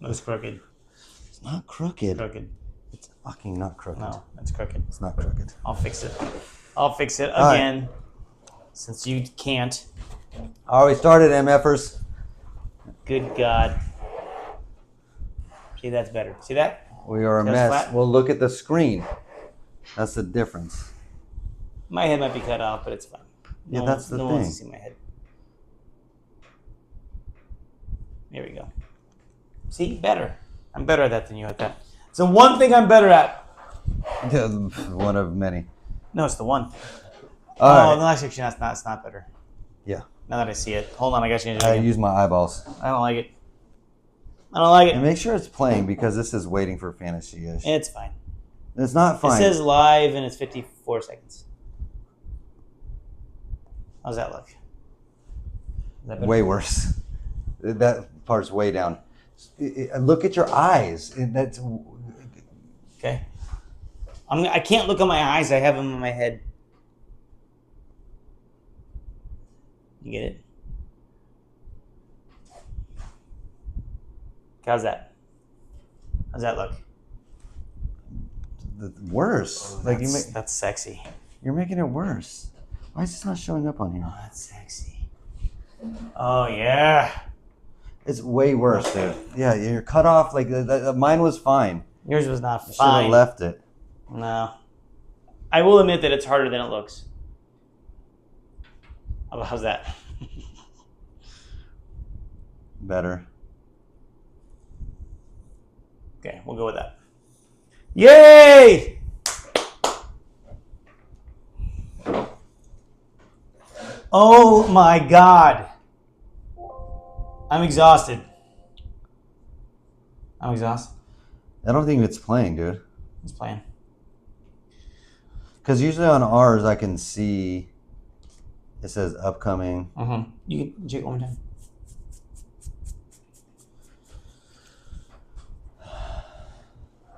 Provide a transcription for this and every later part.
Looks crooked. It's not crooked. Crooked. It's fucking not crooked. No, it's crooked. It's not crooked. I'll fix it. I'll fix it All again. Since you can't. All right, we started, MFers. Good God. See, that's better. See that? We are a Just mess. flat? Well, look at the screen. That's the difference. My head might be cut off, but it's fine. Yeah, that's the no one thing. wants to see my head. There we go. See, better. I'm better at that than you at that. So one thing I'm better at. One of many. No, it's the one. All right. No, actually, it's not better. Yeah. Now that I see it. Hold on, I got to change it I again. use my eyeballs. I don't like it. I don't like And it. make sure it's playing because this is waiting for fantasy-ish. It's fine. It's not fine. It says live and it's 54 seconds. How's that look? Is that better? Way worse. That part's way down. Look at your eyes. That's Okay. I can't look at my eyes. I have them in my head. You get it? How's that? How's that look? worse. Oh, Like that's sexy. you're making it worse. Why is this not showing up on here? Oh, that's sexy. Oh yeah. It's way worse, dude. Yeah, you're cut off. Like mine was fine. Yours was not I should fine. have left it. No. I will admit that it's harder than it looks. How's that? Better. Okay, we'll go with that. Yay! Oh my God. I'm exhausted. I'm exhausted. I don't think it's playing, dude. It's playing. Because usually on ours, I can see it says upcoming. You can check it one more time.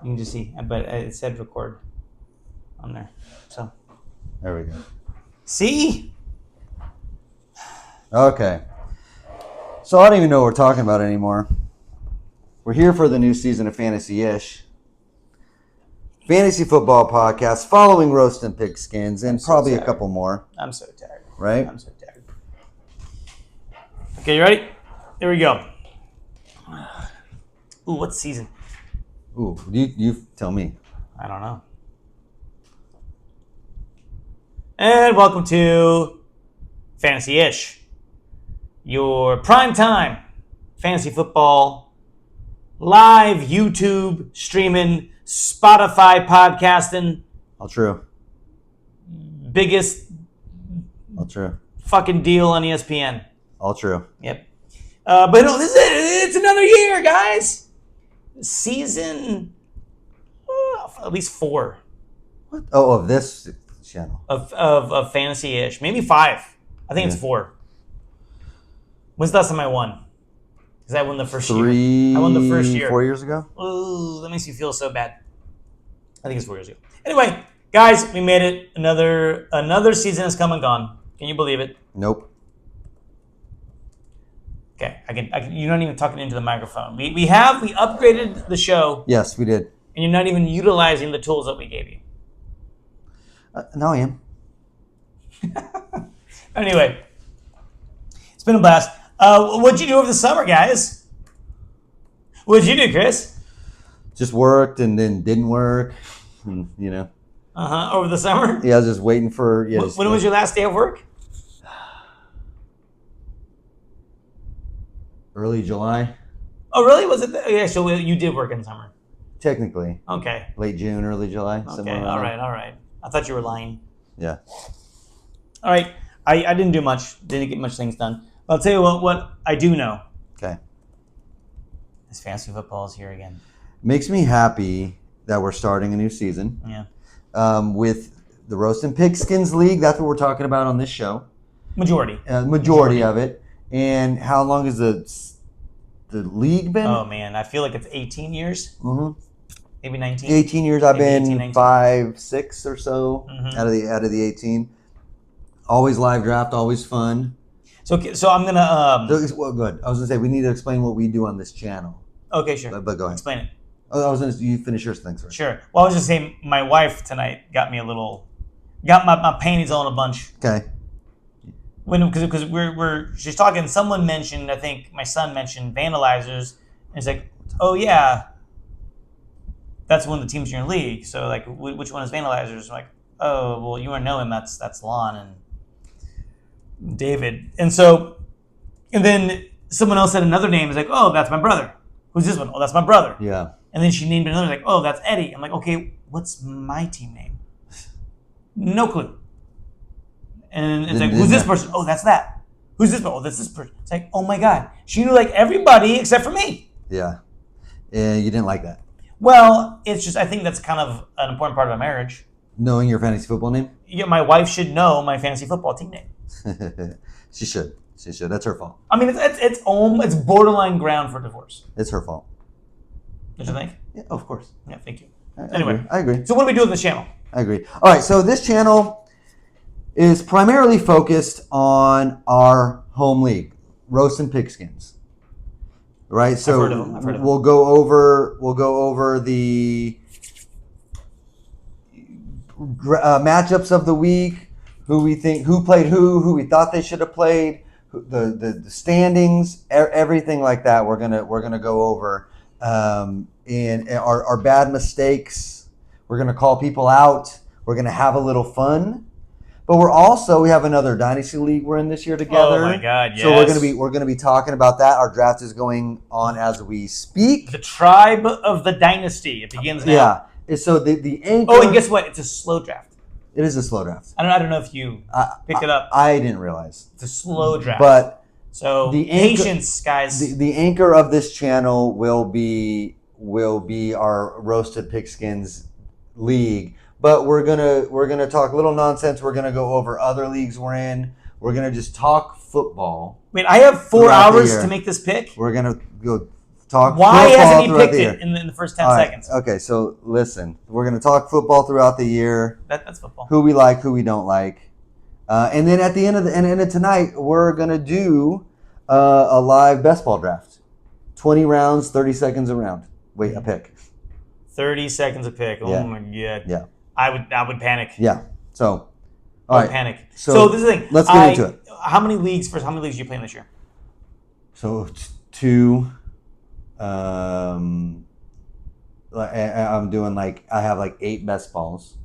You can just see, but it said record on there. So, There we go. see? Okay. So I don't even know what we're talking about anymore. We're here for the new season of Fantasy-ish. Fantasy football podcast following Roast and Pigskins and so probably a tired. couple more, I'm so tired. right? I'm so tired. Okay, you ready? Here we go. Ooh, what season? Ooh, you tell me. I don't know. And welcome to Fantasy-ish, your primetime fantasy football live YouTube streaming, Spotify podcasting, All true. biggest All true. fucking deal on ESPN. All true. Yep. But no, this is it. It's another year, guys. Season at least 4 What? Oh, of this channel. of Fantasy-ish. Maybe 5. I think it's 4. When's the last time I won? Because I won the first year. I won the first year. 4 years ago? Ooh, that makes me feel so bad. I think it's 4 years ago. Anyway, guys, we made it. Another season has come and gone. Can you believe it? Nope. Okay, I can. You're not even talking into the microphone. We upgraded the show, Yes, we did. and you're not even utilizing the tools that we gave you. Now I am. Anyway, it's been a blast. What'd you do over the summer, guys? What'd you do, Chris? Just worked and then didn't work. And, Over the summer? Yeah, I was just waiting for. Yeah, When was your last day of work? early July? Oh, really? Was it? Yeah, so you did work in summer. Technically. Okay. Late June, early July. Okay. somewhere around All there. right. I thought you were lying. Yeah. All right. I didn't do much. Didn't get much things done. But I'll tell you what I do know. Okay. This fantasy football is here again. Makes me happy that we're starting a new season. Yeah. With the Roast and Pigskins League. That's what we're talking about on this show. Majority. Majority of it. And how long has the league been? Oh, man. I feel like it's 18 years. Mm-hmm. Maybe 19. 18 years. I've Maybe been 18, 19. 5, 6 or so Mhm. out of the 18. Always live draft, always fun. So I'm going to... Well, good. I was gonna say we need to explain what we do on this channel. Okay, sure. But go ahead. Explain it. Oh, you finish your things first. Sure. Well, I was just saying, my wife tonight got my panties all in a bunch. Okay. Because she's talking. Someone mentioned, I think my son mentioned vandalizers, and it's like, oh yeah, that's one of the teams in your league. So like, which one is vandalizers? I'm like, oh well, you wouldn't know him. That's Lon and David. And then someone else said another name. Is like, oh, that's my brother. Who's this one? Oh, that's my brother. Yeah. And then she named another. Like, oh, that's Eddie. I'm like, okay, what's my team name? No clue. And it's like, who's this person? Oh, that's that. Who's this? Oh, that's this person. It's like, oh my God. She knew like everybody except for me. Yeah. And you didn't like that? Well, it's just, I think that's kind of an important part of a marriage. Knowing your fantasy football name? Yeah, my wife should know my fantasy football team name. She should. That's her fault. I mean, it's borderline ground for divorce. It's her fault. Don't you think? Yeah, of course. Yeah, thank you. Anyway. I agree. So what do we do with this channel? I agree. All right, so this channel is primarily focused on our home league, Roast and Pigskins. Right? So I've heard of them. we'll go over the matchups of the week, who played who we thought they should have played, the standings, everything like that. We're gonna go over, and our bad mistakes. We're gonna call people out. We're gonna have a little fun, but we have another dynasty league we're in this year together. Oh my God! Yes. So we're gonna be talking about that. Our draft is going on as we speak. The tribe of the dynasty. It begins now. Yeah. So the anchor. Oh, and guess what? It's a slow draft. It is a slow draft. I don't know if you picked it up. I didn't realize. It's a slow draft. But so the anchor, patience, guys. The anchor of this channel will be our Roasted Pigskins league. But we're gonna talk a little nonsense. We're gonna go over other leagues we're in. We're gonna just talk football. Wait, I have 4 hours to make this pick. We're gonna go talk. Why football hasn't he throughout picked the it in the first 10 All right, seconds? Okay, so listen. We're gonna talk football throughout the year. That's football. Who we like, who we don't like, and then at the end of tonight, we're gonna do a live best ball draft. 20 rounds, 30 seconds a round. Wait, a pick. 30 seconds a pick. Oh Yeah. my God. Yeah. I would panic. Yeah. So, I all would right. panic. So, So this is the thing. let's get into it. How many leagues are you playing this year? So 2. I'm doing I have 8 best balls,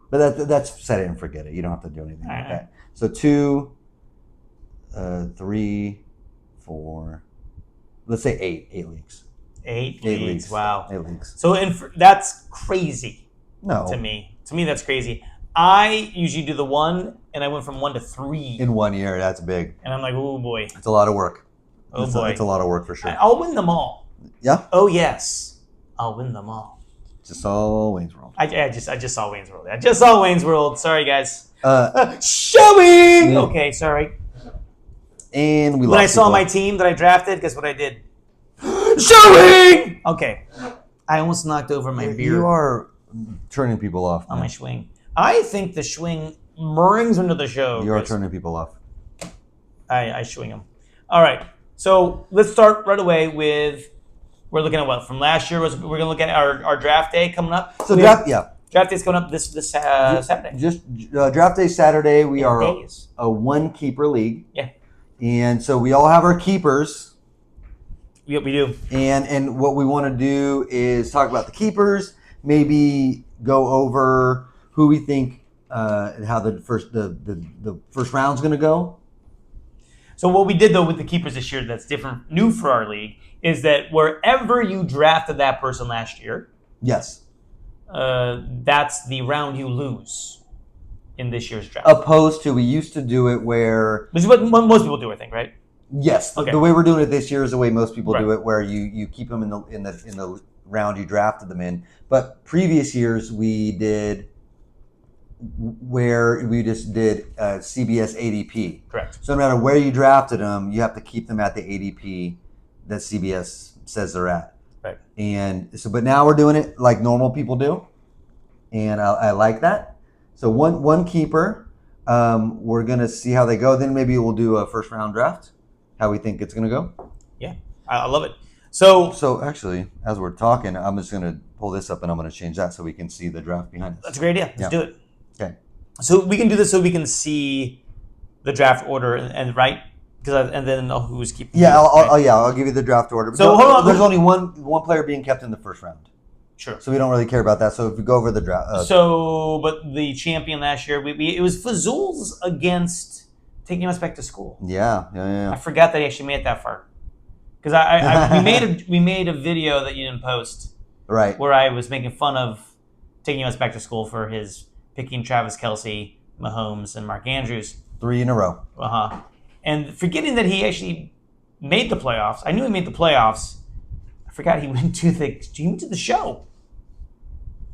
but that's set it and forget it. You don't have to do anything like that. So 2, 3, 4. Let's say 8 leagues. 8 leagues. Wow. 8 leagues. So that's crazy. No. To me, that's crazy. I usually do the 1, and I went from 1 to 3 In 1 year, that's big. And I'm like, oh boy. It's a lot of work. Oh boy. It's a lot of work for sure. I'll win them all. Yeah. Oh yes, I'll win them all. Just saw Wayne's World. I just saw Wayne's World. I just saw Wayne's World. Sorry guys. Showing. Yeah. Okay, sorry. And we. When I saw my team that I drafted, guess what I did? Showing. Okay. I almost knocked over my beer. You are turning people off. On my swing. I think the swing brings into the show. You are turning people off. I swing them. All right. So let's start right away with. We're looking at what from last year. We're going to look at our draft day coming up. So draft day's coming up this Saturday. Just draft day Saturday. We are days. a 1 keeper league. Yeah. And so we all have our keepers. Yeah, we do. And what we want to do is talk about the keepers. Maybe go over who we think how the first round's going to go. So what we did though with the keepers this year that's different, new for our league, is that wherever you drafted that person last year, yes, that's the round you lose in this year's draft. Opposed to we used to do it where This is what most people do, I think, right? yes, Okay. the way we're doing it this year is the way most people do Right. it, where you keep them in the round you drafted them in. But previous years we did where we just did CBS ADP. Correct. So no matter where you drafted them, you have to keep them at the ADP that CBS says they're at. Right. And so, but now we're doing it like normal people do, and I like that. So one keeper, we're gonna see how they go. Then maybe we'll do a first round draft, how we think it's gonna go. Yeah, I love it. So actually, as we're talking, I'm just going to pull this up and I'm going to change that so we can see the draft behind us. That's a great idea. Let's do it. Okay. So we can do this so we can see the draft order and right? And then know who's keeping. Yeah, I'll give you the draft order. So hold on. There's only one player being kept in the first round. Sure. So we don't really care about that. So if we go over the draft. But the champion last year, it was Fazools against taking us back to school. Yeah. I forgot that he actually made it that far. Because we made a video that you didn't post. Right. Where I was making fun of taking us back to school for his picking Travis Kelce, Mahomes, and Mark Andrews. 3 in a row. And forgetting that he actually made the playoffs. I knew he made the playoffs. I forgot he went to the show.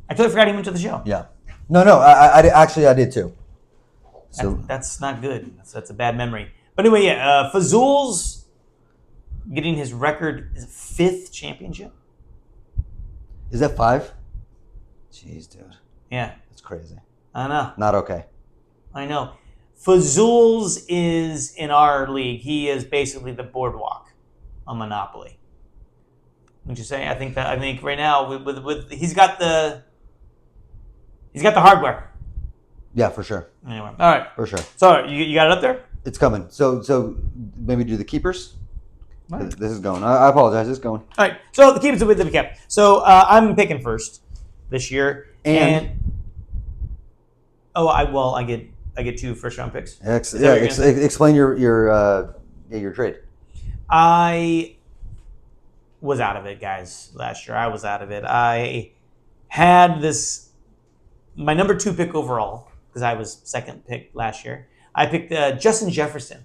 I totally forgot he went to the show. Yeah. No. I did too. So that's not good. That's a bad memory. But anyway, yeah. Fazools getting his record 5th championship. Is that 5? Jeez, dude. Yeah. That's crazy. I know. Not okay. I know. Fazools is in our league. He is basically the boardwalk on Monopoly. Wouldn't you say? I think right now with he's got the hardware. Yeah, for sure. Anyway, all right. For sure. So you got it up there? It's coming. So maybe do the keepers. Right. This is going. I apologize. It's going. All right. So the keepers with the cap. So I'm picking first this year, and I get 2 first-round picks. Explain your trade. I was out of it, guys. Last year, I was out of it. I had my number 2 pick overall because I was second pick last year. I picked Justin Jefferson.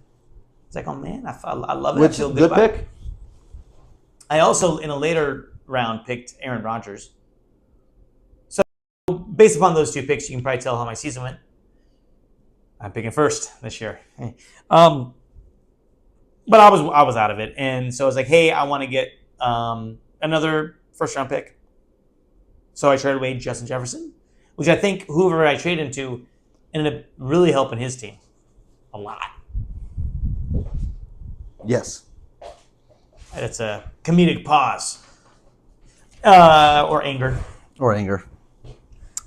It's like, oh man, I love it. Which I feel good about pick? it. I also, in a later round, picked Aaron Rodgers. So based upon those 2 picks, you can probably tell how my season went. I'm picking first this year. But I was out of it. And so I was like, hey, I want to get another first-round pick. So I traded away Justin Jefferson, which I think whoever I traded into ended up really helping his team a lot. Yes. It's a comedic pause. Or anger.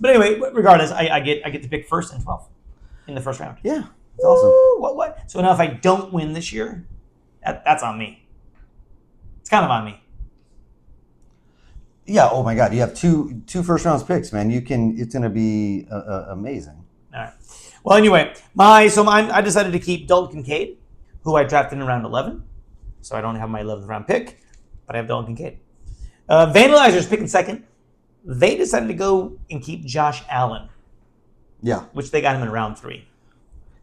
But anyway, regardless, I get to pick first and 12th in the first round. Yeah. That's awesome. What? So now if I don't win this year, that's on me. It's kind of on me. Yeah. Oh my God. You have two first round picks, man. It's going to be amazing. All right. Well, anyway, I decided to keep Dalton Kincaid, who I drafted in round 11. So I don't have my 11th round pick, but I have Dalton Kincaid. Vandalizer's picking second. They decided to go and keep Josh Allen. Yeah. Which they got him in round 3.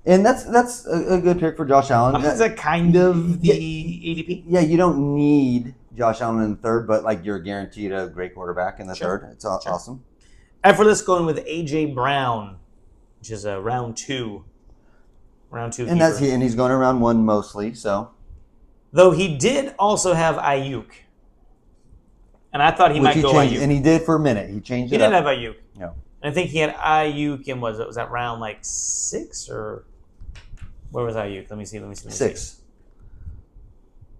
And that's a good pick for Josh Allen. Is that kind of the ADP? Yeah, you don't need Josh Allen in the third, but like you're guaranteed a great quarterback in the third. It's awesome. Effortless going with A.J. Brown, which is a round 2. And he's going to round 1 mostly, so. Though he did also have Ayuk. And I thought he might go Ayuk. And he did for a minute. He changed it up. He didn't have Ayuk. No. And I think he had Ayuk in, was that round like 6 or where was Ayuk? Let me see. 6.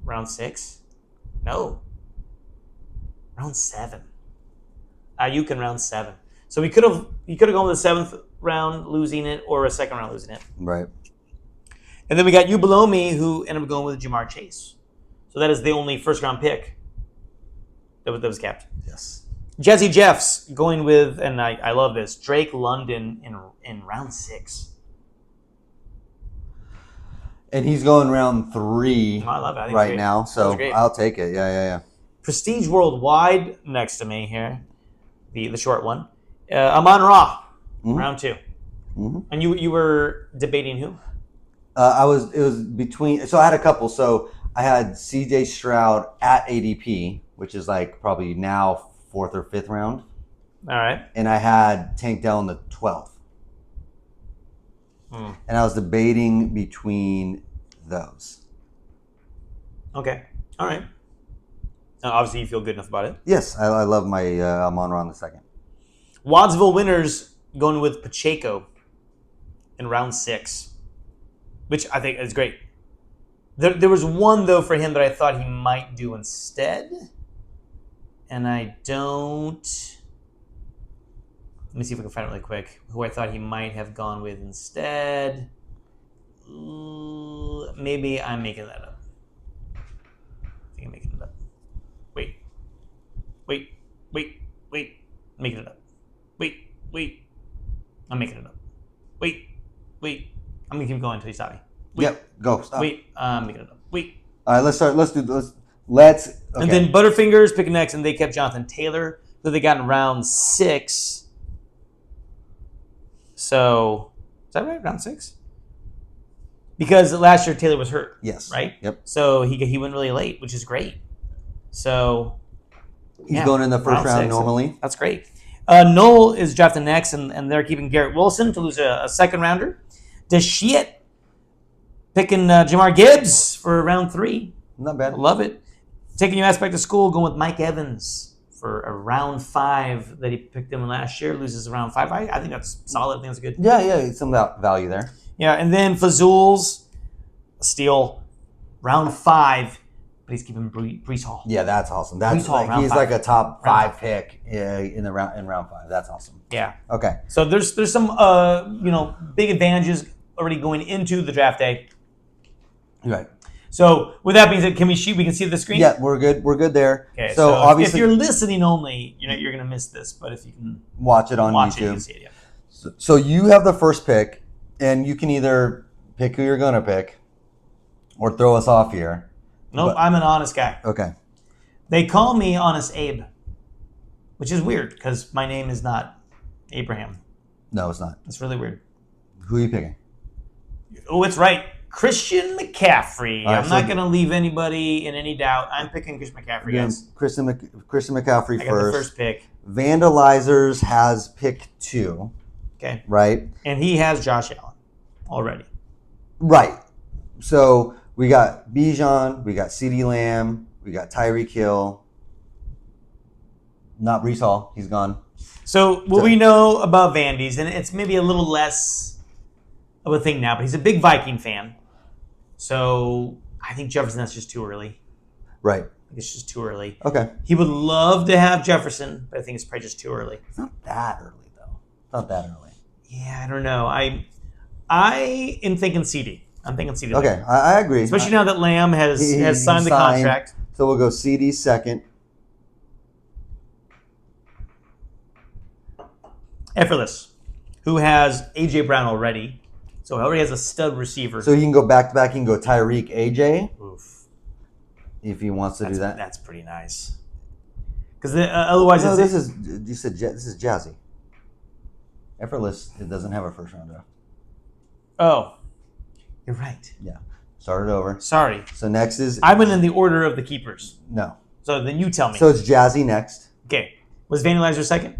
Round 6? No. Round 7. Ayuk in round 7. So he could have gone with the 7th round losing it or a 2nd round losing it. Right. And then we got you below me who ended up going with Jamar Chase. So that is the only first round pick that was kept. Yes. Jesse Jeffs going with, and I love this, Drake London in round 6. And he's going round 3 I love it. right now, so I'll take it. Yeah. Prestige Worldwide next to me here, the short one. Amon Ra, round 2. Mm-hmm. And you were debating who? It was between. So I had a couple. So I had C.J. Stroud at ADP, which is like probably now 4th or 5th round. All right. And I had Tank Dell in the 12th. And I was debating between those. Okay. All right. Now, obviously, you feel good enough about it. Yes, I love my Amon-Ra in the 2nd. Wadsville winners going with Pacheco in round 6, which I think is great. There was one, though, for him that I thought he might do instead. And I don't... Let me see if we can find it really quick. Who I thought he might have gone with instead. Maybe I'm making that up. I think I'm making it up. Wait. I'm making it up. Wait. I'm making it up. Wait. I'm going to keep going until you stop me. Yep, go. Stop. Wait, I'm making it up. Wait. All right, let's start. Let's. Okay. And then Butterfingers picking next, and they kept Jonathan Taylor, who they got in round 6. So, is that right? Round 6? Because last year Taylor was hurt. Yes. Right? Yep. So he went really late, which is great. So he's going in the first round 6, normally. That's great. Noel is drafted next, and they're keeping Garrett Wilson to lose a second rounder. Deshiet picking Jamar Gibbs for round 3. Not bad. Love it. Taking your ass back to school, going with Mike Evans for a round 5 that he picked him last year. Loses a round 5. I think that's solid. I think that's good. Yeah, some value there. Yeah, and then Fazul's steal, round 5, but he's keeping Brees Hall. Yeah, that's awesome. That's Brees Hall, round he's 5. like a top Round 5 pick in round 5. That's awesome. Yeah. Okay. So there's some big advantages already going into the draft day. Right. So with that being said, we can see the screen? Yeah, we're good. We're good there. Okay. So obviously, if you're listening only, you're gonna miss this. But if you can watch it on watch YouTube. it, you can see it. Yeah. So you have the first pick, and you can either pick who you're gonna pick, or throw us off here. Nope, I'm an honest guy. Okay. They call me Honest Abe, which is weird because my name is not Abraham. No, it's not. It's really weird. Who are you picking? Oh, it's right. Christian McCaffrey. Right, I'm not going to leave anybody in any doubt. I'm picking Christian McCaffrey, guys. Christian McCaffrey I got the first pick. Vandalizers has pick 2. Okay. Right? And he has Josh Allen already. Right. So we got Bijan, we got CeeDee Lamb, we got Tyreek Hill. Not Brees Hall. He's gone. So what we know about Vandy's, and it's maybe a little less of a thing now, but he's a big Viking fan. So I think Jefferson, that's just too early. Right. I think it's just too early. Okay. He would love to have Jefferson, but I think it's probably just too early. It's not that early, though. It's not that early. Yeah, I don't know. I am thinking CD. I'm thinking CD. Okay, I agree. Especially now that Lamb has signed the contract. So we'll go CD second. Effortless, who has A.J. Brown already. So he already has a stud receiver. So he can go back to back. He can go Tyreek, AJ, Oof. if he wants to do that. That's pretty nice. Because otherwise, No, this is Jazzy. Effortless. It doesn't have a first round draft. Oh, you're right. Yeah. Start it over. Sorry, So next is I went in the order of the keepers. no. So then you tell me. So it's Jazzy next. Okay, was Vandalizer second?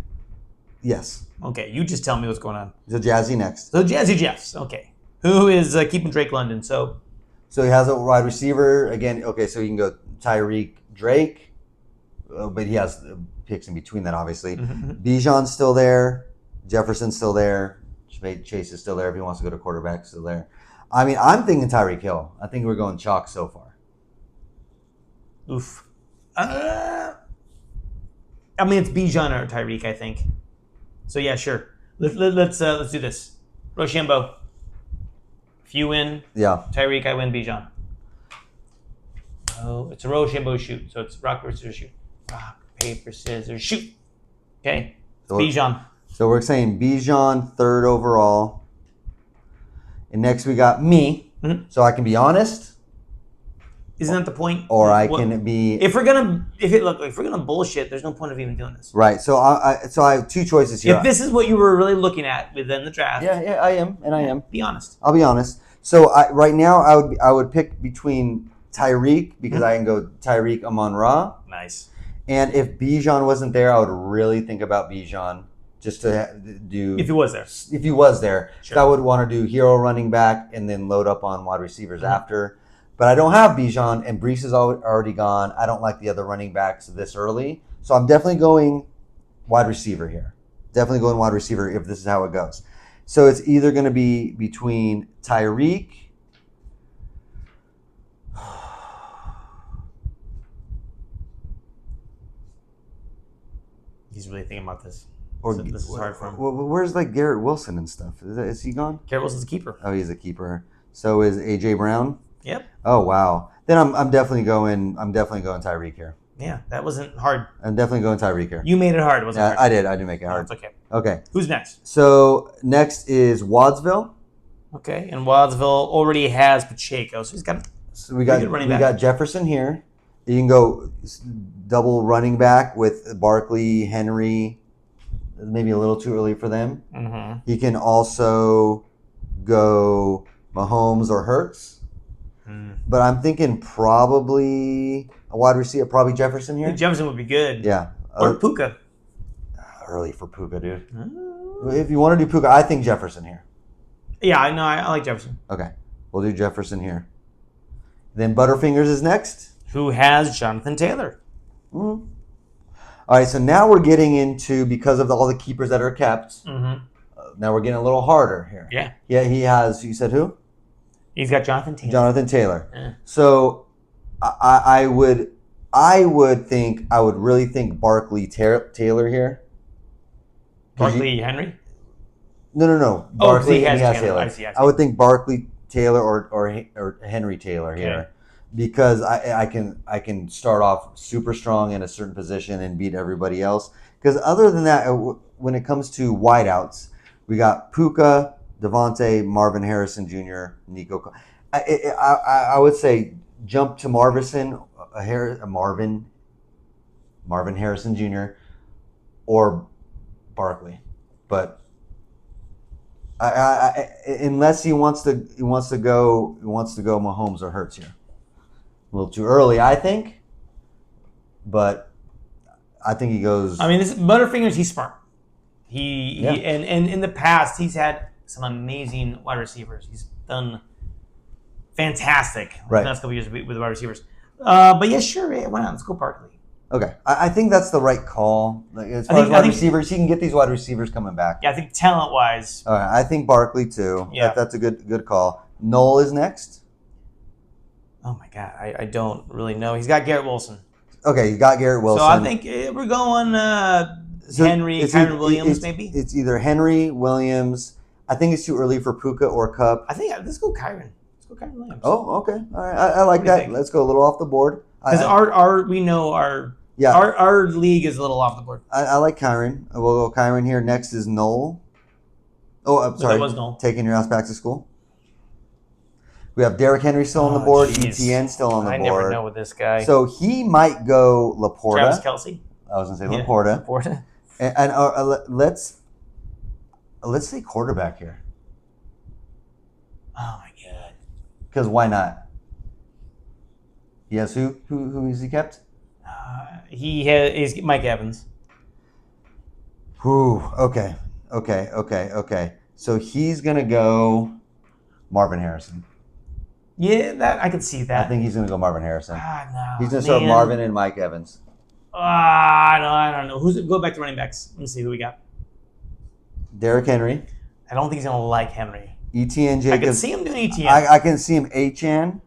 Yes. Okay, you just tell me what's going on. So Jazzy next. So Jazzy Jeffs. Okay, who is keeping Drake London? So So he has a wide receiver again. Okay, so you can go Tyreek, Drake, but he has picks in between that, obviously. Bijan's still there. Jefferson's still there. Chase is still there if he wants to go to quarterback. Still there. I mean, I'm thinking Tyreek Hill. I think we're going chalk so far. oof. I mean, it's Bijan or Tyreek, I think. So yeah, sure. Let's do this. Rochambeau. If you win, Yeah. Tyreek, I win Bijan. Oh, it's a Rochambeau shoot. So it's rock, paper, scissors, shoot. Rock, paper, scissors, shoot. Okay. So Bijan. So we're saying Bijan third overall. And next we got me. Mhm. So I can be honest, Isn't that the point? or I What- can be If we're gonna bullshit, there's no point of even doing this. right. So I have two choices here. If this is what you were really looking at within the draft, Yeah, I am. be honest. I'll be honest. So right now I would pick between Tyreek because I can go Tyreek Amon-Ra, Nice. and if Bijan wasn't there, I would really think about Bijan just to do If he was there. if he was there. Sure. So I would want to do hero running back and then load up on wide receivers after. But I don't have Bijan, and Brees is already gone. I don't like the other running backs this early. So I'm definitely going wide receiver here. Definitely going wide receiver if this is how it goes. So it's either going to be between Tyreek. He's really thinking about this. Or So this is hard for him. Where's like Garrett Wilson and stuff? Is he gone? Garrett Wilson's a keeper. Oh, he's a keeper. So is AJ Brown. Yep. Oh wow. Then I'm definitely going. I'm definitely going Tyreek here. Yeah, that wasn't hard. I'm definitely going Tyreek here. You made it hard. It wasn't hard. I did. I did make it No, hard. it's okay. Okay. Who's next? So next is Wadsville. Okay, and Wadsville already has Pacheco, so he's got. So we got good running we back. got Jefferson here. You can go double running back with Barkley, Henry. Maybe a little too early for them. Mm-hmm. You can also go Mahomes or Hurts. But I'm thinking probably a wide receiver, probably Jefferson here. Jefferson would be good. Yeah. Or Puka. Early for Puka, dude. If you want to do Puka, I think Jefferson here. Yeah, I know. I like Jefferson. Okay. We'll do Jefferson here. Then Butterfingers is next. Who has Jonathan Taylor? Mm-hmm. All right, so now we're getting into, because of all the keepers that are kept, Mm-hmm. now we're getting a little harder here. Yeah. Yeah, he has, you said who? He's got Jonathan Taylor. Jonathan Taylor. Yeah. So I would really think Barkley Taylor here. Barkley Henry? No. Oh, Barkley he has and Taylor. Taylor. I see. I would think Barkley Taylor or Henry Taylor here, because I can start off super strong in a certain position and beat everybody else. Because other than that, when it comes to wideouts, we got Puka, Devontae, Marvin Harrison Jr., Nico. I would say jump to Marvin Harrison Jr. or Barkley, but unless he wants to go Mahomes or Hurts here. A little too early, I think, but I think he goes. I mean, this Butterfingers. He's smart. He and in the past he's had some amazing wide receivers. He's done fantastic Right. the last couple years with wide receivers. But yeah, sure, yeah, why not? Let's go Barkley. Okay, I think that's the right call. Like, as far as wide receivers, he can get these wide receivers coming back. Yeah, I think talent wise. All right, I think Barkley too. Yeah. That's a good call. Noel is next. Oh my God, I don't really know. He's got Garrett Wilson. Okay, you got Garrett Wilson. So I think we're going Henry, Kyron Williams, maybe. It's either Henry, Williams. I think it's too early for Puka or Cup. I think let's go Kyron. Let's go Kyron Williams. Oh, okay. All right. I like What do you that. think? Let's go a little off the board. Because our league is a little off the board. I like Kyron. We'll go Kyron here. Next is Noel. Oh, I'm sorry. That was Noel. Taking your ass back to school. We have Derrick Henry still on the board. Jeez. ETN still on the I board. never know with this guy. So he might go Laporta. Travis Kelce. I was going to say Yeah, Laporta. Laporta. And let's say quarterback here. Oh my God. Because why not? Yes, who is he kept? He's Mike Evans. Whew, okay. So he's going to go Marvin Harrison. Yeah, that I could see I that. think he's going to go Marvin Harrison. No. He's going to start man. Marvin and Mike Evans. No, I don't know. Go back to running backs. Let me see who we got. Derrick Henry. I don't think he's gonna like Henry. ETN Jacobs. I can see him doing ETN. I can see him Achan.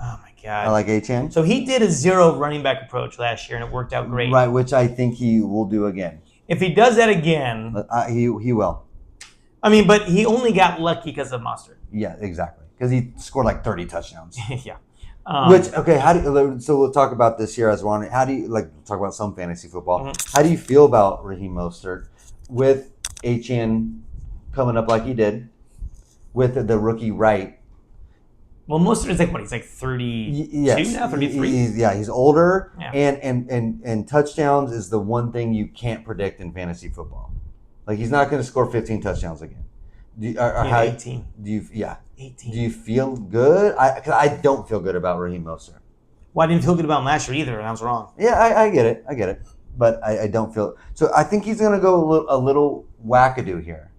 Oh my God. I like Achan. So he did a zero running back approach last year, and it worked out great. Right, which I think he will do again. If he does that again, He will. I mean, but he only got lucky because of Mustard. Yeah, exactly. Because he scored like 30 touchdowns. Yeah. So we'll talk about this here as we're on it. How do you talk about some fantasy football? Mhm. How do you feel about Raheem Mostert with Achan coming up like he did with the rookie Wright? Well, Mustard is like what? He's like 32 now, 33. He's older, Yeah. and touchdowns is the one thing you can't predict in fantasy football. Like he's not going to score 15 touchdowns again. 18. 18. Do you feel good? Cause I don't feel good about Raheem Mostert. Well, I didn't feel good about him last year either, and I was wrong. Yeah, I get it. But I don't feel so. I think he's going to go a little wackadoo here.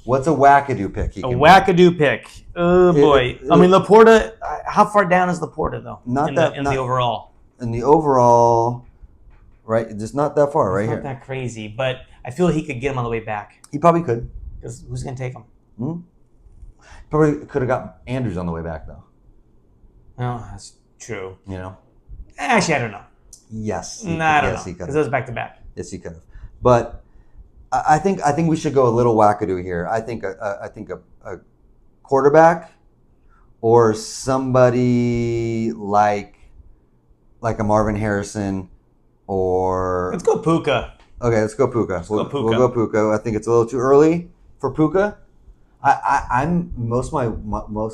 What's a wackadoo pick? A wackadoo pick. Oh boy. I mean, Laporta. How far down is Laporta though? In the overall. In the overall, right? Just not that far, right It's here. not that crazy, but I feel he could get him on the way back. He probably could. Because who's going to take him? Probably could have got Andrews on the way back though. No, that's true. You know. Actually, I don't know. Yes. Nah, I don't Yes, know. he could Because have. it was back to back. Yes, he could have. But I think we should go a little wackadoo here. I think a quarterback or somebody like a Marvin Harrison or Let's go Puka. okay, let's go Puka. Go Puka. We'll go Puka. I think it's a little too early for Puka. I'm most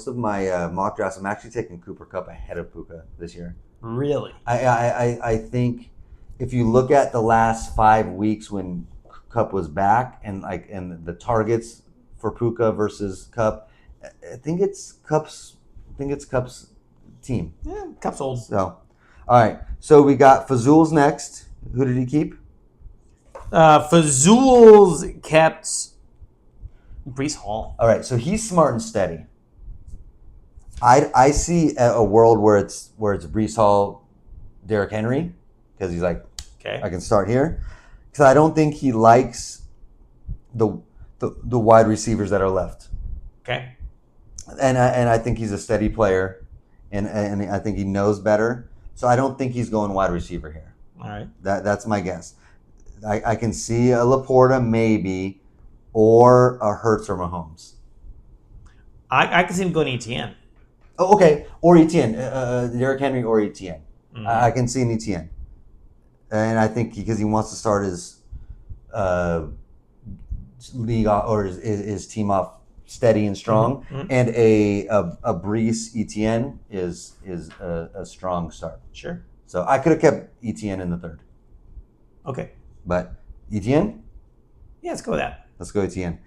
of my mock drafts. I'm actually taking Cooper Kupp ahead of Puka this year. Really? I think if you look at the last 5 weeks when Kupp was back and the targets for Puka versus Kupp, I think it's Kupp's team. Yeah, Kupp's old. So, all right. So we got Fazul's next. Who did he keep? Fazul's kept Brees Hall. All right. So he's smart and steady. I see a world where it's Brees Hall, Derrick Henry, because he's like, Okay. I can start here, because I don't think he likes the wide receivers that are left, Okay. and I think he's a steady player, and I think he knows better. So I don't think he's going wide receiver here. All right. That's my guess. I can see a Laporta maybe, or a Hurts or Mahomes. I can see him going ETN. Oh, okay, or Etienne, Derrick Henry or Etienne. Mhm. I can see an Etienne, and I think because he wants to start his league or his team off steady and strong, Mhm. and a Brees Etienne is a strong start. Sure. So I could have kept Etienne in the third, Okay. but Etienne, Yeah, let's go with that. let's go Etienne.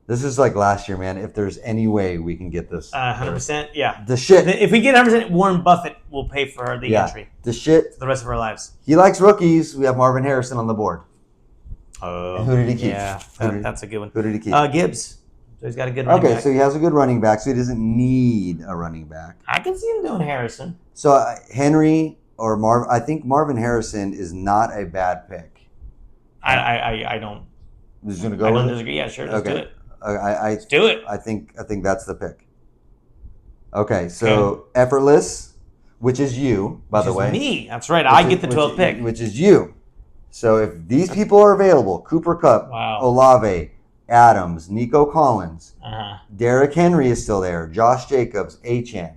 This is like last year, man. If there's any way we can get this, 100%. Yeah. the shit, If we get 100%, Warren Buffett will pay for the entry the shit. for the rest of our lives. He likes rookies. We have Marvin Harrison on the board. Oh. And who did he keep? Yeah, that's a good one. Who did he keep? Gibbs. So he's got a good running Okay, back. so he has a good running back, so he doesn't need a running back. I can see him doing Harrison. So Henry or Marv, I think Marvin Harrison is not a bad pick. I don't. I'm just gonna I go don't with it. disagree. Yeah, sure. Let's do it. Let's do it. I think that's the pick. Okay, so Effortless, which is you, by the way. Me. That's right. I get the 12th pick. which is you. So if these people are available, Cooper Kupp, Wow. Olave, Adams, Nico Collins, Uh-huh. Derrick Henry is still there, Josh Jacobs, Achane.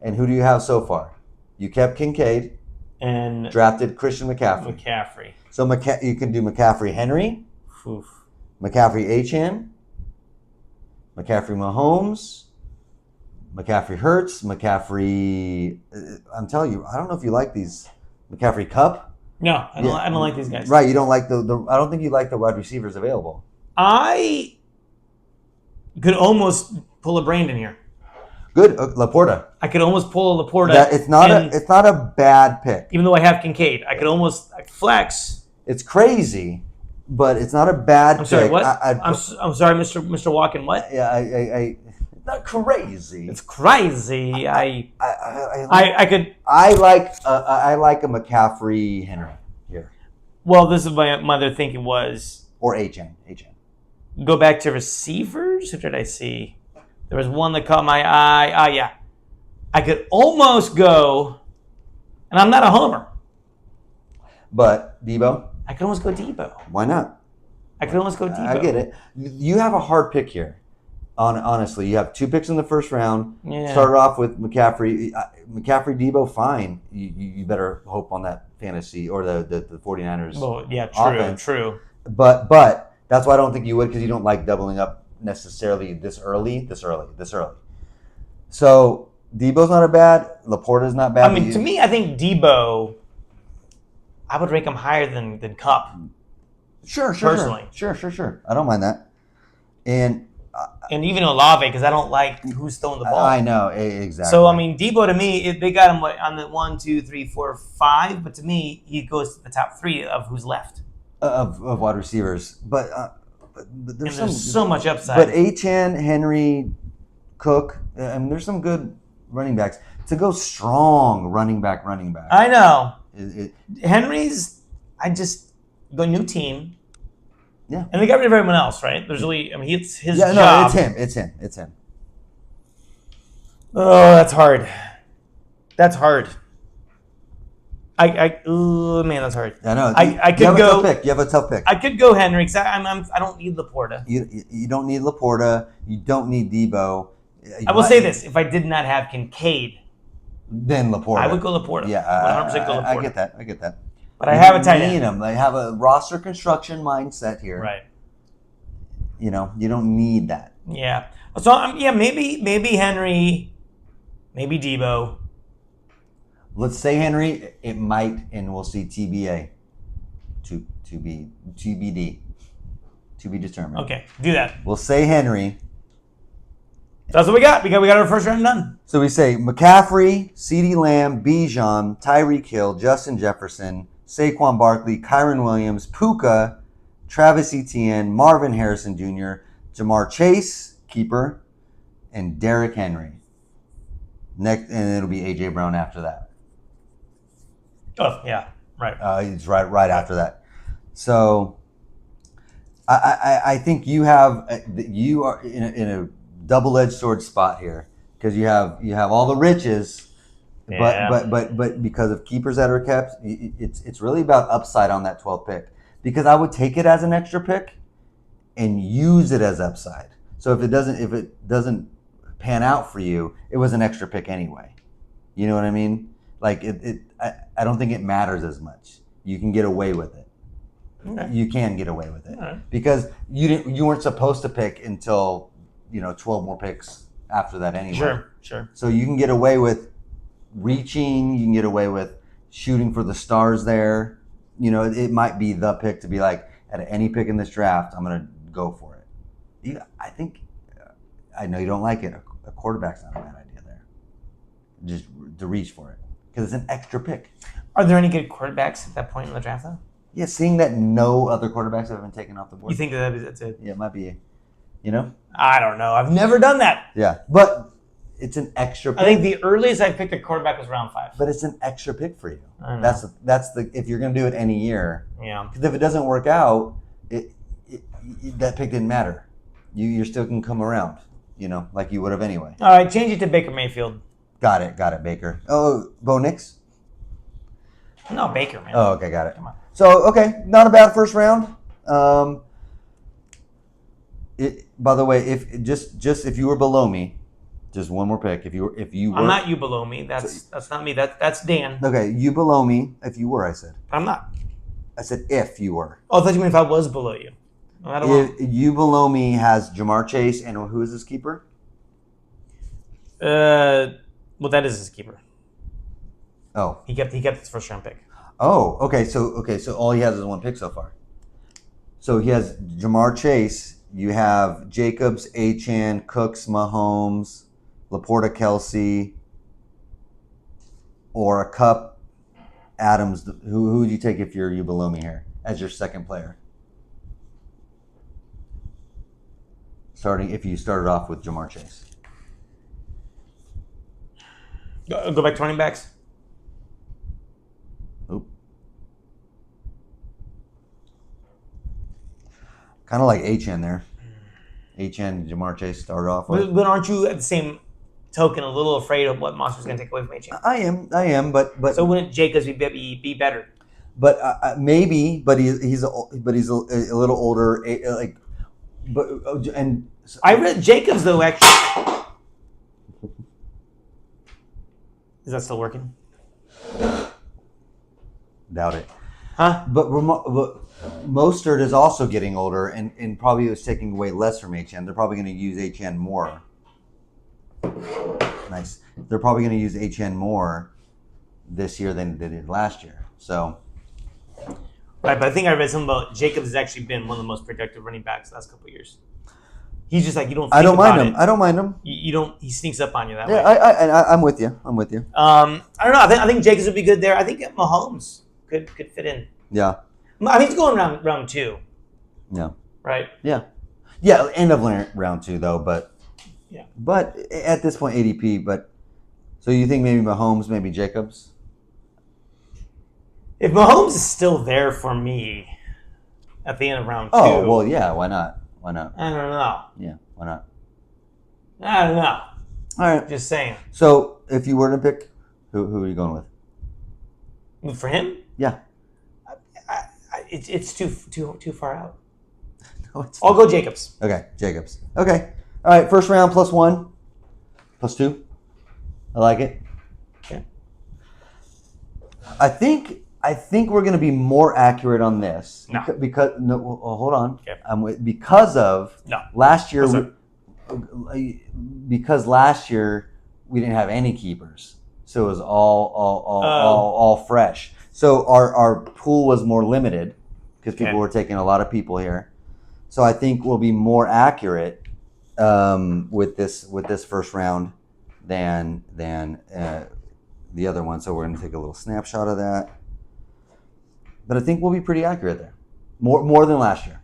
And who do you have so far? You kept Kincaid, And drafted Christian McCaffrey. McCaffrey. So you can do McCaffrey Henry, Oof. McCaffrey Achane, McCaffrey Mahomes, McCaffrey Hurts, McCaffrey. I'm telling you, I don't know if you like these. McCaffrey Kupp. No, I don't like these guys. Right, you don't like the. I don't think you like the wide receivers available. I could almost pull a Brandon here. Good, Laporta. I could almost pull a Laporta. It's not a bad pick. Even though I have Kincaid, I could almost flex. It's crazy, but it's not a bad pick. I'm sorry, what? I'm I'm sorry, Mr. Walken, what? Yeah, I not crazy. It's crazy. I could. I like a McCaffrey Henry here Well, this is my other thinking was or Achane. go back to receivers. Who did I see? There was one that caught my eye. Yeah. I could almost go, and I'm not a homer. But Debo, I could almost go Debo. why not? I could almost go Debo. I get it. You have a hard pick here. Honestly, you have 2 picks in the first round. Yeah. Started off with McCaffrey. McCaffrey, Debo, fine. You better hope on that fantasy or the 49ers. Well, yeah, offense. true. But that's why I don't think you would, because you don't like doubling up necessarily this early. So Debo's not a bad. Laporta's not bad. I mean, to me, I think Debo, I would rank him higher than Kupp. Sure. personally. Sure. I don't mind that. And even Olave, because I don't like who's throwing the ball. I know exactly. So, I mean, Debo to me, they got him on the 1, 2, 3, 4, 5, but to me, he goes to the top 3 of who's left. of wide receivers, but there's so much upside. But Achane, Henry, Cook, I mean, there's some good running backs to go strong. Running back. I know. It- Henry's, I just go new team. Yeah. And they got rid of everyone else, right? There's really, I mean, it's his yeah, job. no, it's him. Oh, that's hard. Man, that's hard. I know. I could you have go. A tough pick. You have a tough pick. I could go Henry because I don't need Laporta. You don't need Laporta. You don't need Debo. I will say this: if I did not have Kincaid, then Laporta. I would go Laporta. Yeah, 100% go Laporta. I get that. But I have a tight end. Them. They have a roster construction mindset here. Right. You don't need that. Yeah. So maybe Henry, maybe Debo. Let's say Henry. It might, and we'll see TBA. To be TBD. To be determined. Okay, do that. We'll say Henry. That's what we got. We got our first round done. So we say McCaffrey, CeeDee Lamb, Bijan, Tyreek Hill, Justin Jefferson, Saquon Barkley, Kyron Williams, Puka, Travis Etienne, Marvin Harrison Jr., Jamar Chase, keeper, and Derrick Henry. Next, and it'll be A.J. Brown after that. Oh, yeah, right. It's right after that. So I think you are in a double-edged sword spot here because you have all the riches, but because of keepers that are kept, it's really about upside on that 12th pick. Because I would take it as an extra pick and use it as upside. So if it doesn't pan out for you, it was an extra pick anyway. You know what I mean? Like I don't think it matters as much. You can get away with it. Okay. You can get away with it right. because you weren't supposed to pick until 12 more picks after that anyway. Sure. So you can get away with reaching. You can get away with shooting for the stars there. It might be the pick to be like, at any pick in this draft, I'm going to go for it. I think, I know you don't like it. A quarterback's not a bad idea there. Just to reach for it. Because it's an extra pick. Are there any good quarterbacks at that point in the draft, though? Yeah, seeing that no other quarterbacks have been taken off the board. You think that's it? Yeah, it might be, I don't know. I've never done that. Yeah, but it's an extra pick. I think the earliest I picked a quarterback was round 5. But it's an extra pick for you. I don't know. That's the if you're going to do it any year. Yeah. Because if it doesn't work out, that pick didn't matter. You still can come around, like you would have anyway. All right, change it to Baker Mayfield. Got it, Baker. Oh, Bo Nix? No, Baker, man. Oh, okay, got it. Come on. So, okay, not a bad first round. By the way, if you were below me, just one more pick. If you were, I'm not you below me. That's not me. That's Dan. Okay, you below me. If you were, I said. I'm not. I said if you were. Oh, I thought you meant if I was below you. No, I don't If you below me has Jamar Chase and who is his keeper? Well, that is his keeper. Oh. He kept his first round pick. Oh, okay. So all he has is one pick so far. So he has Jamar Chase. You have Jacobs, Achane, Cooks, Mahomes, Laporta, Kelsey, or a Cup, Adams. Who would you take if you below me here as your second player? If you started off with Jamar Chase. Go back to running backs. Oop. Kind of like Achane there. Achane, Jamar Chase started off with. But aren't you at the same token a little afraid of what Monster's going to take away from Achane? I am, but so wouldn't Jacobs be better? But maybe, but he's a little older, I read Jacobs though. Actually, is that still working? Doubt it. Huh? But Mostert is also getting older and probably was taking away less from Achane. They're probably going to use Achane more. Nice. They're probably going to use Achane more this year than they did last year. So. Right, but I think I read something about Jacobs has actually been one of the most productive running backs the last couple of years. He's just like, you don't think I don't mind about him. it. I don't mind him. You don't. He sneaks up on you that way. Yeah, I'm with you. I don't know. I think Jacobs would be good there. I think Mahomes could fit in. Yeah. I think he's going round 2. Yeah. Right. Yeah. Yeah. End of round 2 though, but. Yeah. But at this point, ADP. But so you think maybe Mahomes, maybe Jacobs? If Mahomes is still there for me at the end of round 2. Oh well, yeah. Why not? Why not? I don't know. Yeah. Why not? I don't know. All right. Just saying. So if you were to pick, who are you going with? For him, Yeah. it's too far out. No, it's I'll go Jacobs. Okay, Jacobs. Okay. All right, first round +1, +2. I like it. Okay. I think we're going to be more accurate on this. No. Because hold on. Okay. Because of No. last year What's because last year we didn't have any keepers. So it was all fresh. So our pool was more limited because people were taking a lot of people here. So I think we'll be more accurate with this first round than the other one. So we're going to take a little snapshot of that. But I think we'll be pretty accurate there, more than last year.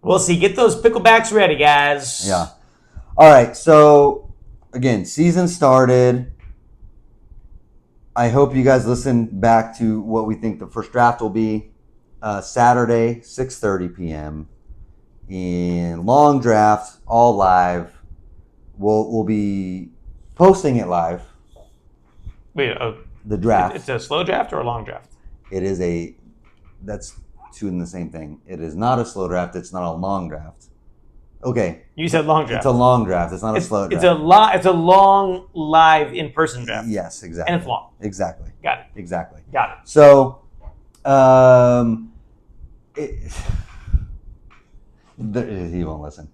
We'll see. Get those picklebacks ready, guys. Yeah. All right. So again, season started. I hope you guys listen back to what we think the first draft will be. Saturday, 6:30 p.m. in long draft, all live. We'll be posting it live. Wait, The draft. it's a slow draft or a long draft? It is that's two in the same thing. It is not a slow draft. It's not a long draft. Okay. You said long draft. It's a long draft. It's not a slow draft. It's a long live in-person draft. Yes, exactly. And it's long. Exactly. Got it. Exactly. Got it. So, he won't listen.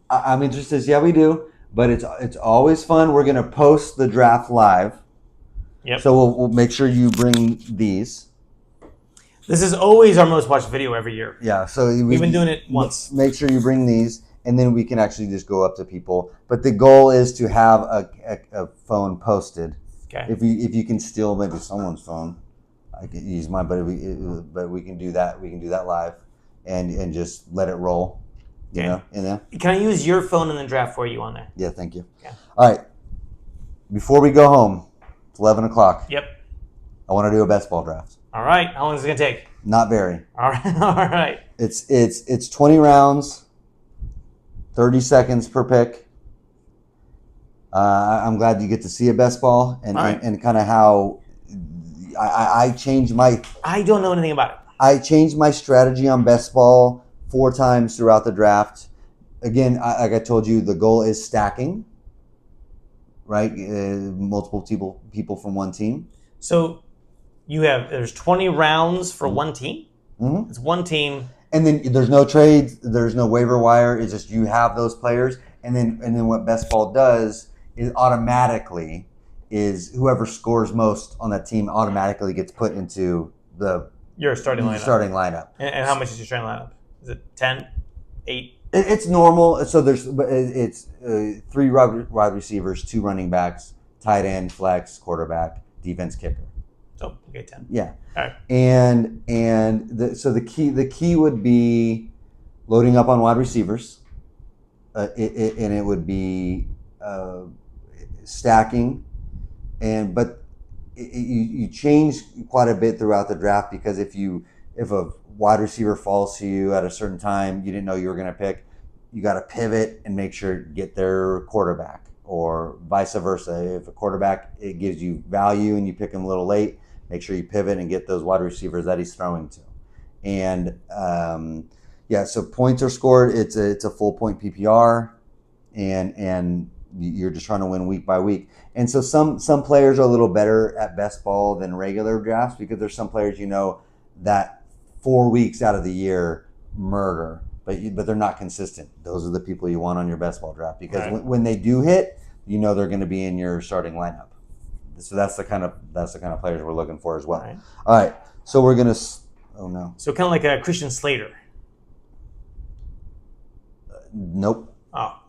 I'm interested. Yeah, we do. But it's always fun. We're gonna post the draft live. Yep. So we'll make sure you bring these. This is always our most watched video every year. Yeah. So We've been doing it once. Make sure you bring these, and then we can actually just go up to people. But the goal is to have a phone posted. Okay. If you can steal maybe someone's phone, I can use mine, but we can do that. We can do that live, and just let it roll. You know, in there. Can I use your phone in the draft for you on there? Yeah, thank you. Okay. All right. Before we go home, it's 11 o'clock. Yep. I want to do a best ball draft. All right. How long is it gonna take? Not very. All right. All right. It's 20 rounds, 30 seconds per pick. I'm glad you get to see a best ball and kind of how I changed my. I don't know anything about it. I changed my strategy on best ball 4 times throughout the draft. Again, like I told you, the goal is stacking. Right, multiple people from one team. So there's 20 rounds for one team. Mm-hmm. It's one team. And then there's no trades, there's no waiver wire. It's just you have those players, and then what best ball does is automatically is whoever scores most on that team automatically gets put into Your starting lineup. And how much is your starting lineup? Is it 10, 8? It's normal. So it's 3 wide receivers, 2 running backs, tight end, flex, quarterback, defense, kicker. So okay, 10. Yeah. All right. So the key would be loading up on wide receivers, and it would be stacking, but you change quite a bit throughout the draft because if a wide receiver falls to you at a certain time you didn't know you were going to pick, you got to pivot and make sure to get their quarterback, or vice versa. If a quarterback, it gives you value and you pick him a little late, make sure you pivot and get those wide receivers that he's throwing to. And so points are scored. It's a full point PPR, and you're just trying to win week by week. And so some players are a little better at best ball than regular drafts because there's some players that 4 weeks out of the year murder, but they're not consistent. Those are the people you want on your best ball draft because when they do hit, they're going to be in your starting lineup. So that's the kind of players we're looking for as well. All right. So we're gonna. Oh no. So kind of like a Christian Slater. Nope. Oh.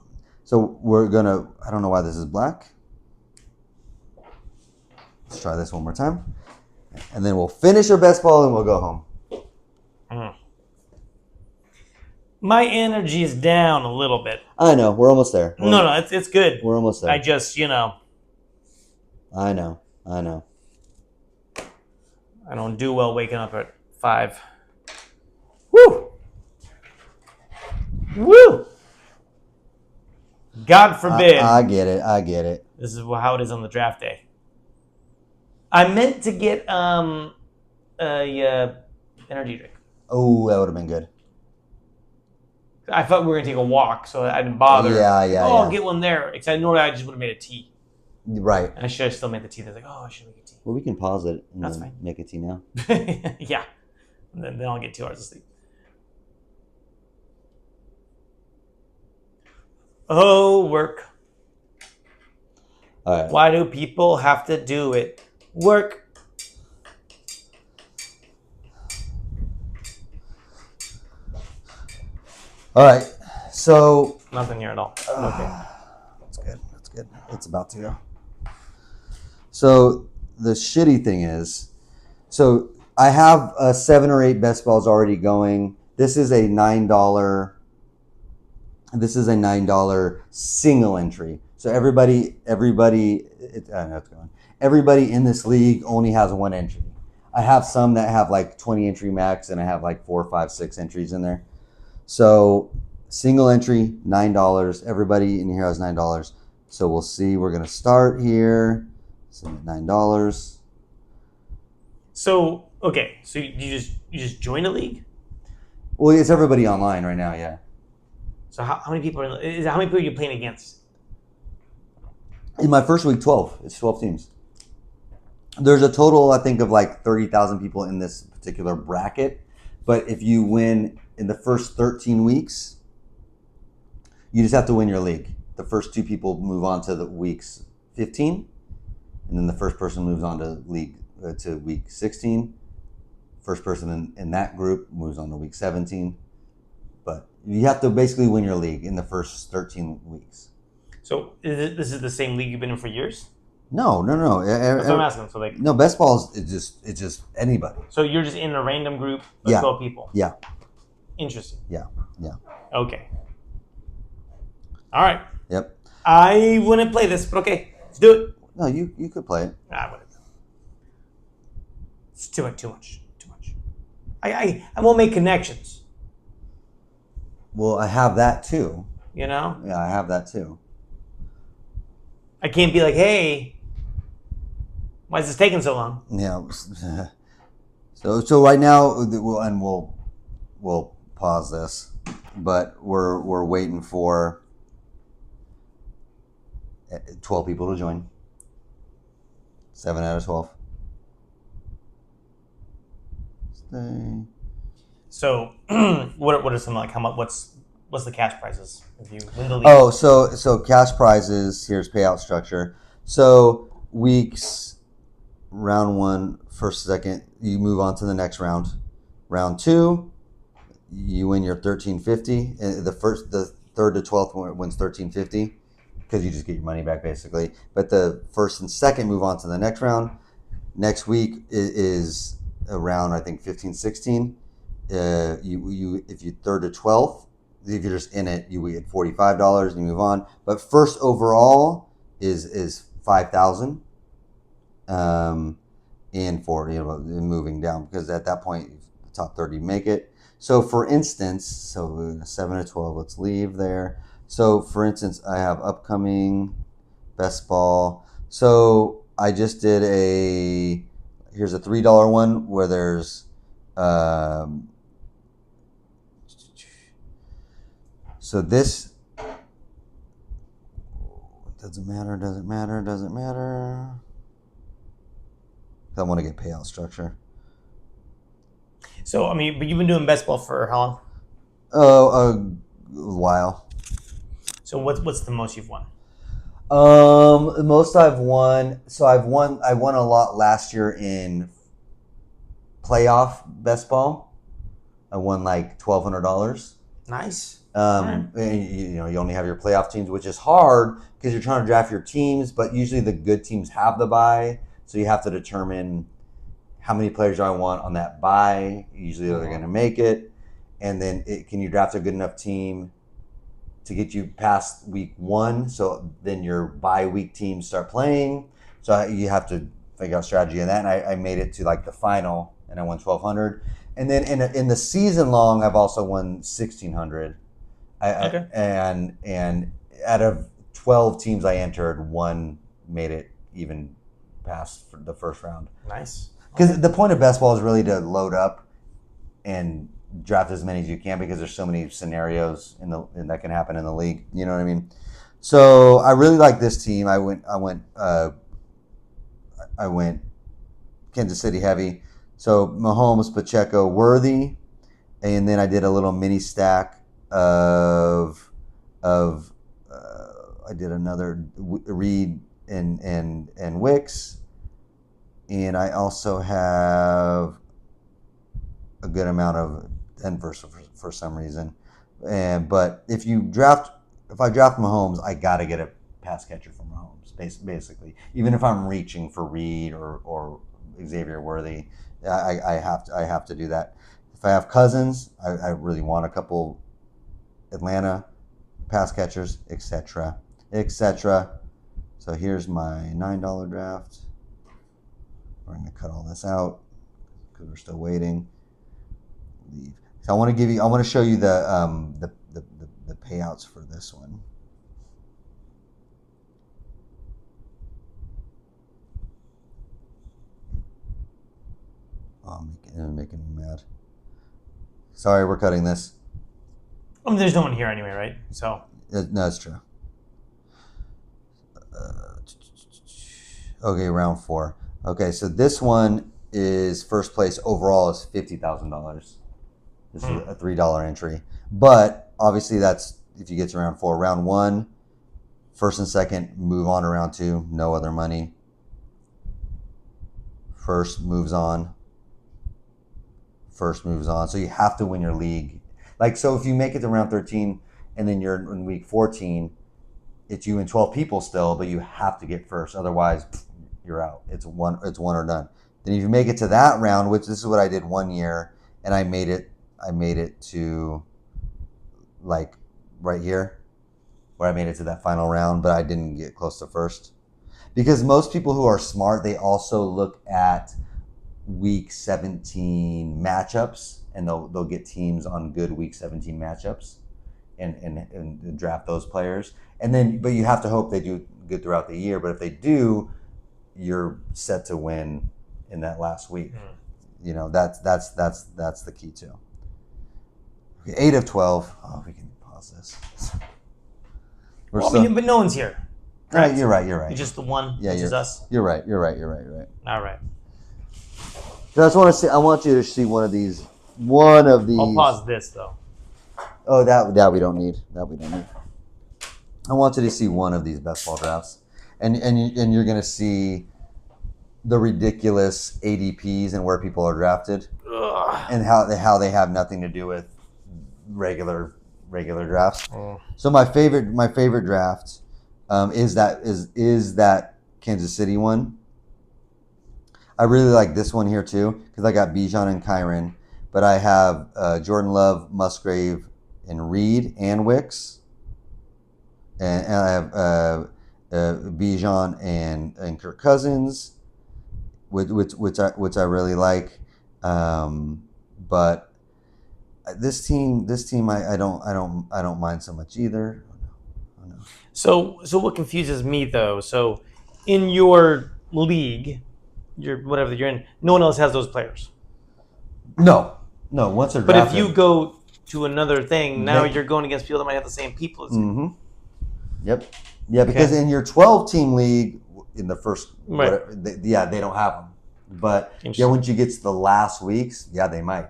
So we're gonna. I don't know why this is black. Let's try this one more time, and then we'll finish our best ball and we'll go home. My energy is down a little bit. I know. We're almost there. No, it's good. We're almost there. I just, I know. I don't do well waking up at 5. Woo! God forbid. I get it. This is how it is on the draft day. I meant to get a energy drink. Oh, that would have been good. I thought we were gonna take a walk, so I didn't bother. Yeah. I'll get one there. Except normally I just would have made a tea, Right. and I should have still made the tea. I was like, oh, I should make a tea. Well, we can pause it and That's then fine. make a tea now. Yeah, and then I'll get 2 hours of sleep. Oh, work. All right. Why do people have to do it? Work. All right. So Nothing here at all. Okay. that's good. That's good. It's about to go. So the shitty thing is, so I have 7 or 8 best balls already going. This is a $9. This is a $9 single entry. So everybody, I know it's going. Everybody in this league only has 1 entry. I have some that have like 20 entry max, and I have like 4, 5, 6 entries in there. So single entry, $9. Everybody in here has $9. So we'll see. We're gonna start here. So $9. So okay, so you just join a league. Well, it's everybody online right now. Yeah. So how many people are how many people are you playing against? In my first week, 12. It's 12 teams. There's a total, I think, of like 30,000 people in this particular bracket. But if you win in the first 13 weeks, you just have to win your league. The first 2 people move on to the weeks 15, and then the first person moves on to week 16. First person in that group moves on to week 17. But you have to basically win your league in the first 13 weeks. So this is the same league you've been in for years? No. That's what I'm asking. So like, No, best balls it's just anybody. so you're just in a random group of Yeah. 12 people. Yeah. Interesting. Yeah. Okay. All right. Yep. I wouldn't play this, but okay, let's do it. No, you could play it. I wouldn't. It's too much. I won't make connections. Well, I have that too. You know, Yeah, I have that too. I can't be like, hey, why is this taking so long? Yeah. So right now we'll pause this, but we're waiting for 12 people to join. 7 out of 12. Stay. So, what are some like how much? What's the cash prizes if you win the league? Oh, so cash prizes. Here's payout structure. So weeks, round 1, first, second, you move on to the next round. Round 2, you win your $13.50. And the 3rd to 12th wins $13.50 because you just get your money back basically. But the first and second move on to the next round. Next week is around I think 15, 16. You if you 3rd to 12th. If you're just in it, you get $45 and you move on. But first overall is $5,000, and for moving down because at that point the top 30 make it. So for instance, 7 to 12, let's leave there. So for instance, I have upcoming best ball. So I just did here's a $3 one where there's. So this doesn't matter. I want to get payout structure. So I mean, but you've been doing best ball for how long? Oh, a while. So what's the most you've won? The most I've won. So I won a lot last year in playoff best ball. I won like $1,200. Nice. And you only have your playoff teams, which is hard because you're trying to draft your teams, but usually the good teams have the bye, so you have to determine how many players do I want on that bye. Usually they're going to make it, and then can you draft a good enough team to get you past week 1, so then your bye week teams start playing. So you have to figure out strategy in that, and I made it to like the final, and I won $1,200, and then in the season long, I've also won $1,600. Okay. And out of 12 teams I entered, 1 made it even past the first round. Nice. Because the point of best ball is really to load up and draft as many as you can, because there's so many scenarios that can happen in the league. You know what I mean? So I really like this team. I went Kansas City heavy. So Mahomes, Pacheco, Worthy, and then I did a little mini stack of I did another Reed and Wicks, and I also have a good amount of Denver for some reason. But if I draft Mahomes, I got to get a pass catcher from Mahomes, basically. Even if I'm reaching for Reed or Xavier Worthy, I have to do that. If I have Cousins, I really want a couple Atlanta pass catchers, etc. So here's my $9 draft. We're going to cut all this out because we're still waiting. Leave. So I want to show you the payouts for this one. Oh, I'm making me mad. Sorry, we're cutting this. I mean, there's no one here anyway, right? So No, it's true. Okay, round 4. Okay, so this one is first place overall is $50,000. This is a $3 entry, but obviously that's if you get to round 4. Round 1, first and second move on to round 2. No other money. First moves on. So you have to win your league. So if you make it to round 13 and then you're in week 14, it's you and 12 people still, but you have to get first. Otherwise, you're out. It's one or done. Then if you make it to that round, which this is what I did one year, and I made it to right here, where I made it to that final round, but I didn't get close to first. Because most people who are smart, they also look at week 17 matchups, and they'll get teams on good week 17 matchups and draft those players. But you have to hope they do good throughout the year. But if they do, you're set to win in that last week. You know, that's the key too. Okay, 8 of 12. Oh, we can pause this. But no one's here. Right, you're right. You're just the one. Yeah, which is us. You're right. All right. So I want you to see one of these. I'll pause this though. Oh, that we don't need. I want you to see one of these best ball drafts, and you're going to see the ridiculous ADPs and where people are drafted, and how they have nothing to do with regular drafts. So my favorite draft is that Kansas City one. I really like this one here too because I got Bijan and Kyren, but I have Jordan Love, Musgrave, and Reed and Wicks, and I have Bijan and Kirk Cousins, which I really like, but this team I don't mind so much either. Oh, no. So what confuses me though? So in your league, whatever you're in, no one else has those players. No. Once they're drafted. But if you go to another thing, now you're going against people that might have the same people as you. Mm-hmm. Yep. Yeah, because in your 12-team league, in the first, right. They don't have them. But once you get to the last weeks, they might.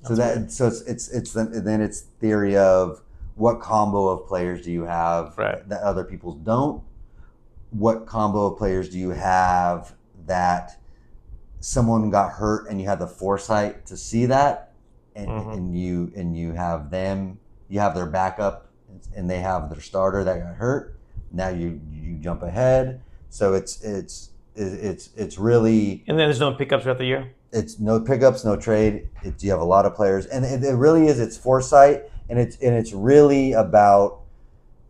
It's theory of what combo of players do you have that other people don't? What combo of players do you have that someone got hurt and you had the foresight to see that, and you have them, you have their backup, and they have their starter that got hurt. Now you jump ahead. So it's really. And then there's no pickups throughout the year. It's no pickups, no trade. You have a lot of players, and it really is. It's foresight, and it's really about.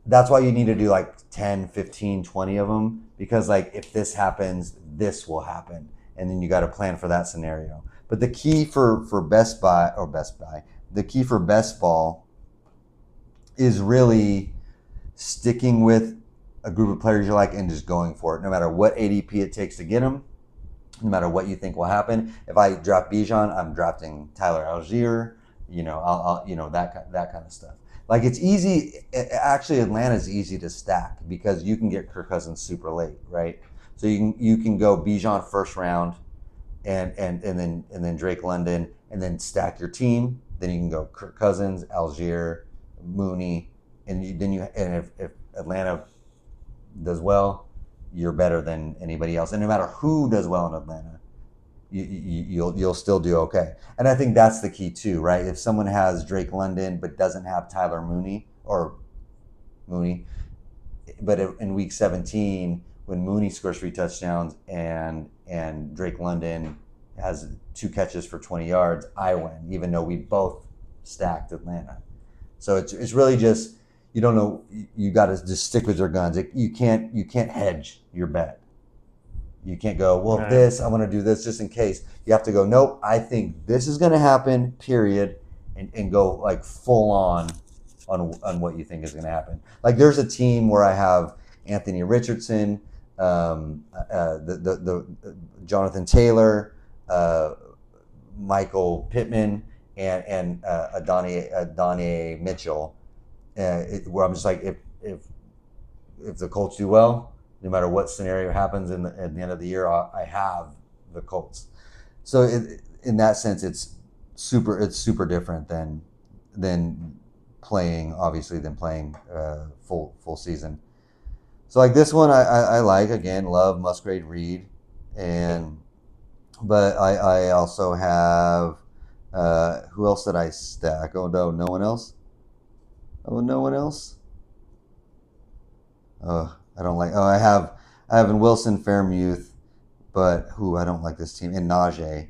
That's why you need to do like 10, 15, 20 of them, because if this happens, this will happen, and then you got to plan for that scenario. But the key for Best Ball is really sticking with a group of players you like and just going for it, no matter what ADP it takes to get them. no matter what you think will happen. If I draft Bijan, I'm drafting Tyler Algier. I'll that kind of stuff. Like it's easy. Actually, Atlanta's easy to stack because you can get Kirk Cousins super late, right? So you can go Bijan first round, and then Drake London, and then stack your team. Then you can go Kirk Cousins, Algier, Mooney, and if Atlanta does well, you're better than anybody else. And no matter who does well in Atlanta, you'll still do okay. And I think that's the key too, right? If someone has Drake London but doesn't have Tyler Mooney, but in week 17 when Mooney scores 3 touchdowns and Drake London has 2 catches for 20 yards, I win, even though we both stacked Atlanta. So it's really just, you don't know, you got to just stick with your guns. You can't hedge your bet. You can't go, well, right. I want to do this just in case. You have to go, nope, I think this is going to happen, period, and go like full on what you think is going to happen. Like there's a team where I have Anthony Richardson, the Jonathan Taylor, Michael Pittman, and Adonai Mitchell, where I'm just like, if the Colts do well, no matter what scenario happens at the end of the year, I have the Colts. So in that sense, it's super different than playing full season. So like this one, I like, again, love Musgrave Reed, but I also have who else did I stack? Oh no, no one else. I don't like. I have in Wilson Fairmuth, but I don't like this team. And Najee.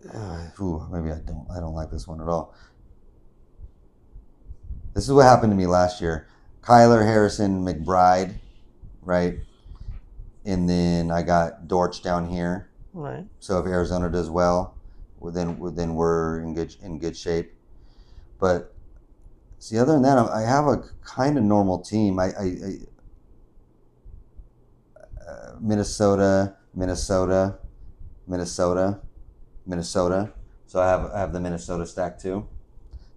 Maybe I don't like this one at all. This is what happened to me last year. Kyler, Harrison, McBride, right? And then I got Dortch down here. Right. So if Arizona does well, then we're in good shape. But see, other than that, I have a kind of normal team. Minnesota. So I have the Minnesota stack too.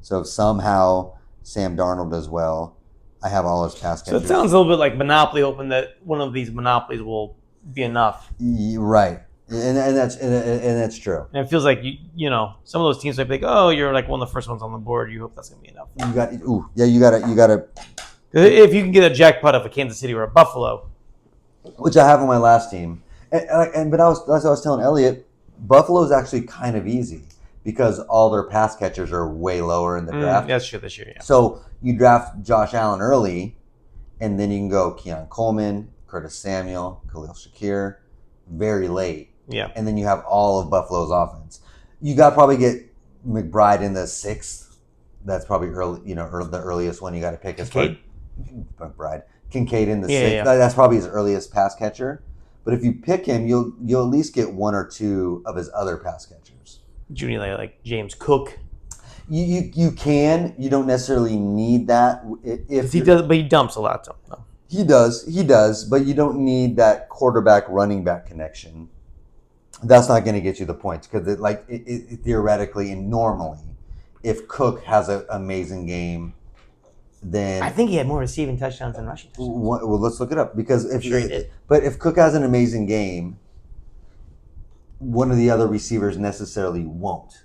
So if somehow Sam Darnold does well, I have all his pass catchers. So it sounds a little bit like Monopoly, hoping that one of these monopolies will be enough. Right. And that's true. And it feels like you know some of those teams might be like, oh, you're like one of the first ones on the board. You hope that's gonna be enough. You gotta. If you can get a jackpot of a Kansas City or a Buffalo, which I have on my last team, but that's what I was telling Elliot. Buffalo is actually kind of easy because all their pass catchers are way lower in the draft. That's true this year. Yeah. So you draft Josh Allen early, and then you can go Keon Coleman, Curtis Samuel, Khalil Shakir, very late. Yeah. And then you have all of Buffalo's offense. You got to probably get McBride in the 6th. That's probably early, the earliest one you got to pick is McBride. Kincaid in the 6th. Yeah. That's probably his earliest pass catcher. But if you pick him, you'll at least get 1 or 2 of his other pass catchers. Junior, like James Cook. You can. You don't necessarily need that. If he does, but he dumps a lot. So. He does, but you don't need that quarterback running back connection. That's not going to get you the points because theoretically and normally, if Cook has an amazing game, then I think he had more receiving touchdowns than rushing touchdowns. Well, let's look it up because if Cook has an amazing game, one of the other receivers necessarily won't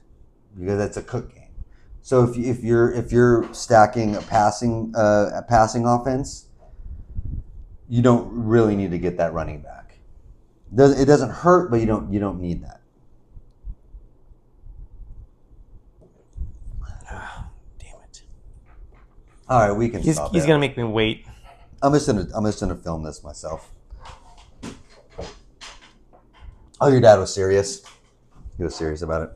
because that's a Cook game. So if you're stacking a passing offense, you don't really need to get that running back. It doesn't hurt, but you don't need that. Damn it! All right, we can. He's gonna make me wait. I'm just gonna film this myself. Oh, your dad was serious. He was serious about it.